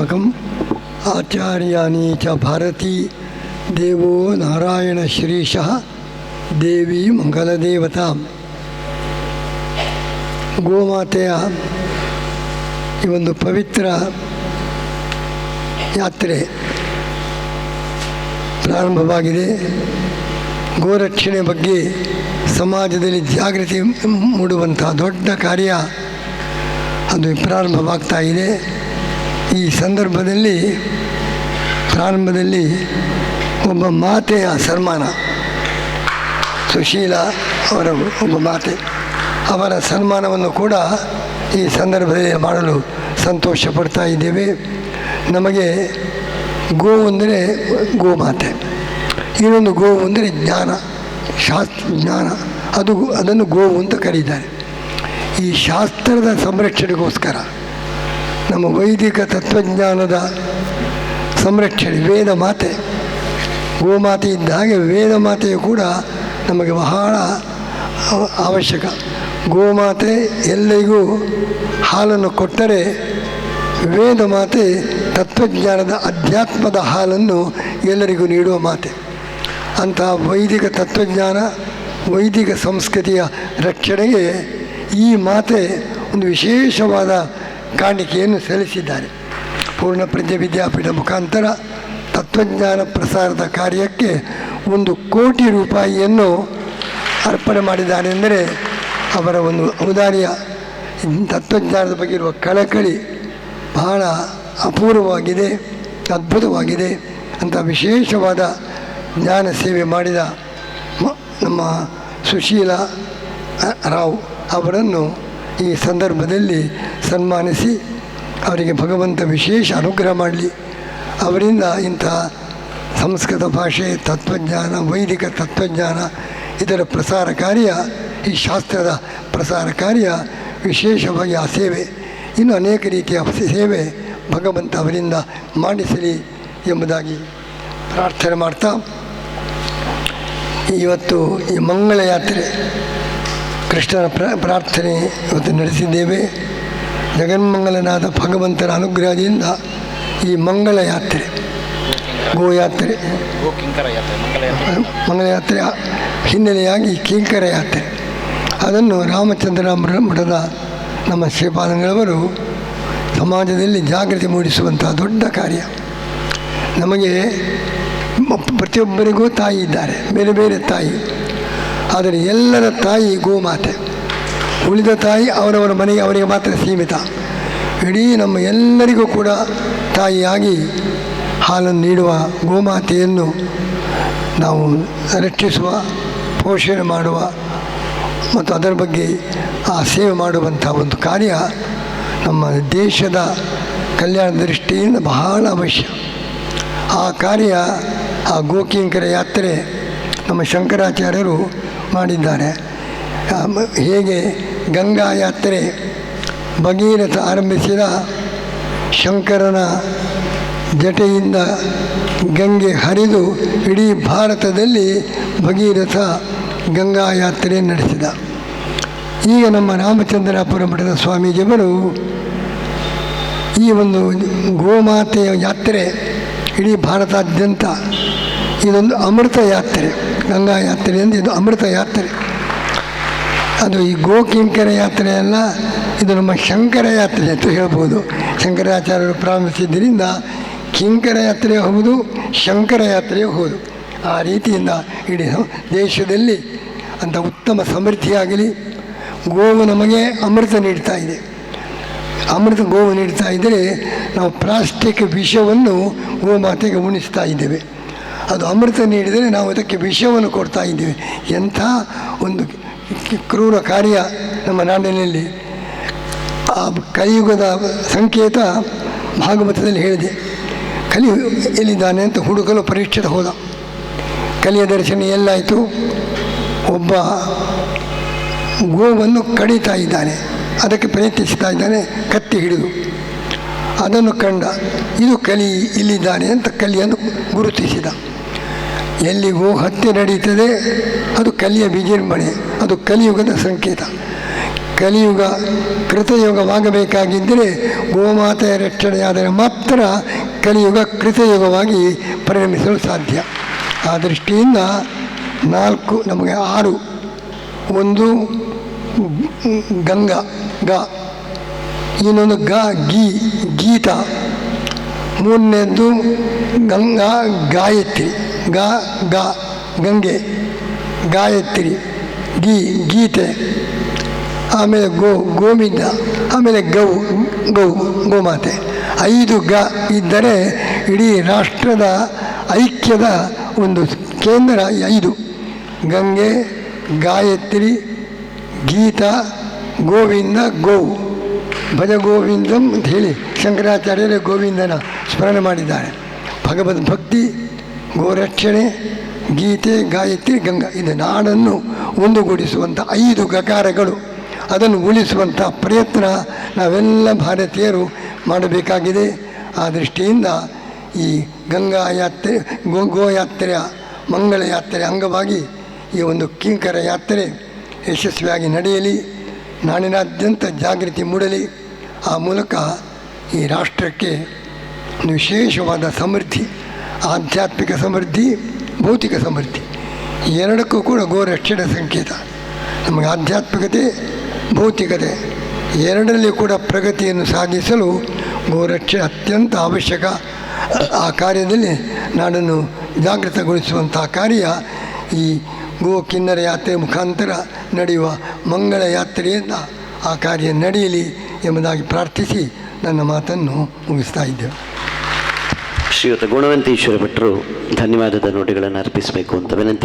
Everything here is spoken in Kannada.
अस्माकम् आचार्याणि च भारती देवो नारायणश्रीशः देवी मंगलदेवता. ಗೋಮಾತೆಯ ಈ ಒಂದು ಪವಿತ್ರ ಯಾತ್ರೆ ಪ್ರಾರಂಭವಾಗಿದೆ. ಗೋರಕ್ಷಣೆ ಬಗ್ಗೆ ಸಮಾಜದಲ್ಲಿ ಜಾಗೃತಿ ಮೂಡುವಂಥ ದೊಡ್ಡ ಕಾರ್ಯ ಅದು ಪ್ರಾರಂಭವಾಗ್ತಾ ಇದೆ. ಈ ಸಂದರ್ಭದಲ್ಲಿ ಪ್ರಾರಂಭದಲ್ಲಿ ಒಬ್ಬ ಮಾತೆಯ ಸನ್ಮಾನ, ಸುಶೀಲಾ ಅವರ ಒಬ್ಬ ಮಾತೆ, ಅವರ ಸನ್ಮಾನವನ್ನು ಕೂಡ ಈ ಸಂದರ್ಭದಲ್ಲಿ ಮಾಡಲು ಸಂತೋಷ ಪಡ್ತಾ ಇದ್ದೇವೆ. ನಮಗೆ ಗೋವು ಅಂದರೆ ಗೋಮಾತೆ, ಇನ್ನೊಂದು ಗೋವು ಅಂದರೆ ಜ್ಞಾನ, ಜ್ಞಾನ, ಅದನ್ನು ಗೋವು ಅಂತ ಕರೀತಾರೆ. ಈ ಶಾಸ್ತ್ರದ ಸಂರಕ್ಷಣೆಗೋಸ್ಕರ ನಮ್ಮ ವೈದಿಕ ತತ್ವಜ್ಞಾನದ ಸಂರಕ್ಷಣೆ ವೇದ ಮಾತೆ, ಗೋಮಾತೆ ಇದ್ದ ಹಾಗೆ ವೇದ ಮಾತೆಯು ಕೂಡ ನಮಗೆ ಬಹಳ ಅವಶ್ಯಕ. ಗೋಮಾತೆ ಎಲ್ಲರಿಗೂ ಹಾಲನ್ನು ಕೊಟ್ಟರೆ ವೇದ ಮಾತೆ ತತ್ವಜ್ಞಾನದ ಅಧ್ಯಾತ್ಮದ ಹಾಲನ್ನು ಎಲ್ಲರಿಗೂ ನೀಡುವ ಮಾತೆ. ಅಂತಹ ವೈದಿಕ ತತ್ವಜ್ಞಾನ, ವೈದಿಕ ಸಂಸ್ಕೃತಿಯ ರಕ್ಷಣೆಗೆ ಈ ಮಾತೆ ಒಂದು ವಿಶೇಷವಾದ ಕಾಣಿಕೆಯನ್ನು ಸಲ್ಲಿಸಿದ್ದಾರೆ. ಪೂರ್ಣಪ್ರಜ್ಞೆ ವಿದ್ಯಾಪೀಠ ಮುಖಾಂತರ ತತ್ವಜ್ಞಾನ ಪ್ರಸಾರದ ಕಾರ್ಯಕ್ಕೆ 1 ಕೋಟಿ ರೂಪಾಯಿಯನ್ನು ಅರ್ಪಣೆ ಮಾಡಿದ್ದಾರೆ. ಎಂದರೆ ಅವರ ಒಂದು ಔದಾರ್ಯ, ತತ್ವಜ್ಞಾನದ ಬಗ್ಗೆ ಇರುವ ಕಳಕಳಿ ಬಹಳ ಅಪೂರ್ವವಾಗಿದೆ, ಅದ್ಭುತವಾಗಿದೆ. ಅಂಥ ವಿಶೇಷವಾದ ಜ್ಞಾನ ಸೇವೆ ಮಾಡಿದ ನಮ್ಮ ಸುಶೀಲಾ ರಾವ್ ಅವರನ್ನು ಈ ಸಂದರ್ಭದಲ್ಲಿ ಸನ್ಮಾನಿಸಿ ಅವರಿಗೆ ಭಗವಂತ ವಿಶೇಷ ಅನುಗ್ರಹ ಮಾಡಲಿ. ಅವರಿಂದ ಇಂಥ ಸಂಸ್ಕೃತ ಭಾಷೆ, ತತ್ವಜ್ಞಾನ, ವೈದಿಕ ತತ್ವಜ್ಞಾನ ಇದರ ಪ್ರಸಾರ ಕಾರ್ಯ, ಈ ಶಾಸ್ತ್ರದ ಪ್ರಸಾರ ಕಾರ್ಯ ವಿಶೇಷವಾಗಿ ಆ ಸೇವೆ, ಇನ್ನು ಅನೇಕ ರೀತಿಯ ಸೇವೆ ಭಗವಂತ ಅವರಿಂದ ಮಾಡಿಸಲಿ ಎಂಬುದಾಗಿ ಪ್ರಾರ್ಥನೆ ಮಾಡ್ತಾ, ಇವತ್ತು ಈ ಮಂಗಳ ಯಾತ್ರೆ ಕೃಷ್ಣನ ಪ್ರಾರ್ಥನೆ ಇವತ್ತು ನಡೆಸಿದ್ದೇವೆ. ಜಗನ್ಮಂಗಲನಾದ ಭಗವಂತನ ಅನುಗ್ರಹದಿಂದ ಈ ಮಂಗಳ ಯಾತ್ರೆ, ಗೋಯಾತ್ರೆ, ಮಂಗಳ ಯಾತ್ರೆ ಹಿನ್ನೆಲೆಯಾಗಿ ಕಿಂಕರ ಯಾತ್ರೆ, ಅದನ್ನು ರಾಮಚಂದ್ರ ಮಠದ ನಮ್ಮ ಶ್ರೀಪಾದಂಗಳವರು ಸಮಾಜದಲ್ಲಿ ಜಾಗೃತಿ ಮೂಡಿಸುವಂಥ ದೊಡ್ಡ ಕಾರ್ಯ. ನಮಗೆ ಪ್ರತಿಯೊಬ್ಬರಿಗೂ ತಾಯಿ ಇದ್ದಾರೆ, ಬೇರೆ ಬೇರೆ ತಾಯಿ, ಆದರೆ ಎಲ್ಲರ ತಾಯಿ ಗೋಮಾತೆ. ಉಳಿದ ತಾಯಿ ಅವರವರ ಮನೆಗೆ ಅವರಿಗೆ ಮಾತ್ರ ಸೀಮಿತ. ಇಡೀ ನಮ್ಮ ಎಲ್ಲರಿಗೂ ಕೂಡ ತಾಯಿಯಾಗಿ ಹಾಲನ್ನು ನೀಡುವ ಗೋಮಾತೆಯನ್ನು ನಾವು ರಕ್ಷಿಸುವ, ಪೋಷಣೆ ಮಾಡುವ ಮತ್ತು ಅದರ ಬಗ್ಗೆ ಆ ಸೇವೆ ಮಾಡುವಂಥ ಒಂದು ಕಾರ್ಯ ನಮ್ಮ ದೇಶದ ಕಲ್ಯಾಣ ದೃಷ್ಟಿಯಿಂದ ಬಹಳ ಅವಶ್ಯ. ಆ ಕಾರ್ಯ, ಆ ಗೋಕಿಂಕರ ಯಾತ್ರೆ ನಮ್ಮ ಶಂಕರಾಚಾರ್ಯರು ಮಾಡಿದ್ದಾರೆ. ಹೇಗೆ ಗಂಗಾ ಯಾತ್ರೆ ಭಗೀರಥ ಆರಂಭಿಸಿದ, ಶಂಕರನ ಜಟೆಯಿಂದ ಗಂಗೆ ಹರಿದು ಇಡೀ ಭಾರತದಲ್ಲಿ ಭಗೀರಥ ಗಂಗಾ ಯಾತ್ರೆ ನಡೆಸಿದ. ಈಗ ನಮ್ಮ ರಾಮಚಂದ್ರಾಪುರ ಮಠದ ಸ್ವಾಮೀಜಿಯವರು ಈ ಒಂದು ಗೋಮಾತೆಯ ಯಾತ್ರೆ ಇಡೀ ಭಾರತಾದ್ಯಂತ ಇದೊಂದು ಅಮೃತ ಯಾತ್ರೆ, ಗಂಗಾ ಯಾತ್ರೆ ಎಂದು ಇದು ಅಮೃತ ಯಾತ್ರೆ. ಅದು ಈ ಗೋಕಿಂಕರ ಯಾತ್ರೆ ಅಲ್ಲ, ಇದು ನಮ್ಮ ಶಂಕರ ಯಾತ್ರೆ ಅಂತ ಹೇಳ್ಬೋದು. ಶಂಕರಾಚಾರ್ಯರು ಪ್ರಾರಂಭಿಸಿದ್ದರಿಂದ ಕಿಂಕರ ಯಾತ್ರೆ ಹೌದು, ಶಂಕರ ಯಾತ್ರೆಯೂ ಹೌದು. ಆ ರೀತಿಯಿಂದ ಇಡೀ ದೇಶದಲ್ಲಿ ಅಂಥ ಉತ್ತಮ ಸಮೃದ್ಧಿಯಾಗಲಿ. ಗೋವು ನಮಗೆ ಅಮೃತ ನೀಡ್ತಾ ಇದೆ. ಅಮೃತ ಗೋವು ನೀಡ್ತಾ ಇದ್ದರೆ ನಾವು ಪ್ಲಾಸ್ಟಿಕ್ ವಿಷವನ್ನು ಗೋಮಾತೆಗೆ ಉಣಿಸ್ತಾ ಇದ್ದೇವೆ. ಅದು ಅಮೃತ ನೀಡಿದರೆ ನಾವು ಅದಕ್ಕೆ ವಿಷವನ್ನು ಕೊಡ್ತಾ ಇದ್ದೇವೆ. ಎಂಥ ಒಂದು ಕ್ರೂರ ಕಾರ್ಯ ನಮ್ಮ ನಾಡಿನಲ್ಲಿ. ಆ ಕಲಿಯುಗದ ಸಂಕೇತ ಭಾಗವತದಲ್ಲಿ ಹೇಳಿದೆ. ಕಲಿ ಎಲ್ಲಿದ್ದಾನೆ ಅಂತ ಹುಡುಕಲು ಪರೀಕ್ಷಿತ ಹೋದ. ಕಲಿಯ ದರ್ಶನ ಎಲ್ಲಾಯಿತು? ಒಬ್ಬ ಗೋವನ್ನು ಕಡಿತಾ ಇದ್ದಾನೆ, ಅದಕ್ಕೆ ಪ್ರಯತ್ನಿಸ್ತಾ ಇದ್ದಾನೆ ಕತ್ತಿ ಹಿಡಿದು. ಅದನ್ನು ಕಂಡ, ಇದು ಕಲಿ ಇಲ್ಲಿದ್ದಾನೆ ಅಂತ ಕಲಿಯನ್ನು ಗುರುತಿಸಿದ. ಎಲ್ಲಿ ಗೋ ಹತ್ಯೆ ನಡೀತದೆ ಅದು ಕಲಿಯ ವಿಜೃಂಭಣೆ, ಅದು ಕಲಿಯುಗದ ಸಂಕೇತ. ಕಲಿಯುಗ ಕೃತಯುಗವಾಗಬೇಕಾಗಿದ್ದರೆ ಗೋಮಾತೆಯ ರಕ್ಷಣೆಯಾದರೆ ಮಾತ್ರ ಕಲಿಯುಗ ಕೃತಯುಗವಾಗಿ ಪರಿಣಮಿಸಲು ಸಾಧ್ಯ. ಆ ದೃಷ್ಟಿಯಿಂದ 4 ನಮಗೆ 6. ಒಂದು ಗಂಗಾ ಗ, ಇನ್ನೊಂದು ಗೀತ, ಮೂರನೇದ್ದು ಗಂಗಾ ಗಾಯತ್ರಿ ಗಂಗೆ ಗಾಯತ್ರಿ ಗೀತೆ, ಆಮೇಲೆ ಗೋವಿಂದ, ಆಮೇಲೆ ಗೋಮಾತೆ. 5 ಇದ್ದರೆ ಇಡೀ ರಾಷ್ಟ್ರದ ಐಕ್ಯದ ಒಂದು ಕೇಂದ್ರ. 5 ಗಂಗೆ, ಗಾಯತ್ರಿ, ಗೀತ, ಗೋವಿಂದ, ಭಜ ಗೋವಿಂದಂ ಅಂತ ಹೇಳಿ ಶಂಕರಾಚಾರ್ಯರೇ ಗೋವಿಂದನ ಸ್ಮರಣೆ ಮಾಡಿದ್ದಾರೆ. ಭಗವದ್ ಭಕ್ತಿ, ಗೋರಕ್ಷಣೆ, ಗೀತೆ, ಗಾಯತ್ರಿ, ಗಂಗಾ, ಇದು ನಾಡನ್ನು ಒಂದುಗೂಡಿಸುವಂಥ 5 ಗಕಾರಗಳು. ಅದನ್ನು ಉಳಿಸುವಂಥ ಪ್ರಯತ್ನ ನಾವೆಲ್ಲ ಭಾರತೀಯರು ಮಾಡಬೇಕಾಗಿದೆ. ಆ ದೃಷ್ಟಿಯಿಂದ ಈ ಗಂಗಾ ಯಾತ್ರೆ, ಗೋಯಾತ್ರೆಯ ಮಂಗಳ ಯಾತ್ರೆ ಅಂಗವಾಗಿ ಈ ಒಂದು ಕಿಂಕರ ಯಾತ್ರೆ ಯಶಸ್ವಿಯಾಗಿ ನಡೆಯಲಿ, ನಾಡಿನಾದ್ಯಂತ ಜಾಗೃತಿ ಮೂಡಲಿ. ಆ ಮೂಲಕ ಈ ರಾಷ್ಟ್ರಕ್ಕೆ ಒಂದು ವಿಶೇಷವಾದ ಸಮೃದ್ಧಿ, ಆಧ್ಯಾತ್ಮಿಕ ಸಮೃದ್ಧಿ, ಭೌತಿಕ ಸಮೃದ್ಧಿ ಎರಡಕ್ಕೂ ಕೂಡ ಗೋರಕ್ಷಣೆ ಸಂಕೇತ. ನಮಗೆ ಆಧ್ಯಾತ್ಮಿಕತೆ, ಭೌತಿಕತೆ ಎರಡರಲ್ಲಿ ಕೂಡ ಪ್ರಗತಿಯನ್ನು ಸಾಧಿಸಲು ಗೋರಕ್ಷಣೆ ಅತ್ಯಂತ ಅವಶ್ಯಕ. ಆ ಕಾರ್ಯದಲ್ಲಿ ನಾಡನ್ನು ಜಾಗೃತಗೊಳಿಸುವಂಥ ಕಾರ್ಯ ಈ ಕಿನ್ನರ ಯಾತ್ರೆ ಮುಖಾಂತರ ನಡೆಯುವ ಮಂಗಳ ಯಾತ್ರೆಯಿಂದ ಆ ಕಾರ್ಯ ನಡೆಯಲಿ ಎಂಬುದಾಗಿ ಪ್ರಾರ್ಥಿಸಿ ನನ್ನ ಮಾತನ್ನು ಮುಗಿಸ್ತಾ ಇದ್ದೇವೆ. ಶ್ರೀಯುತ ಗುಣವಂತೇಶ್ವರ ಭಟ್ರು ಧನ್ಯವಾದದ ನುಡಿಗಳನ್ನು ಅರ್ಪಿಸಬೇಕು ಅಂತ ವಿನಂತಿ.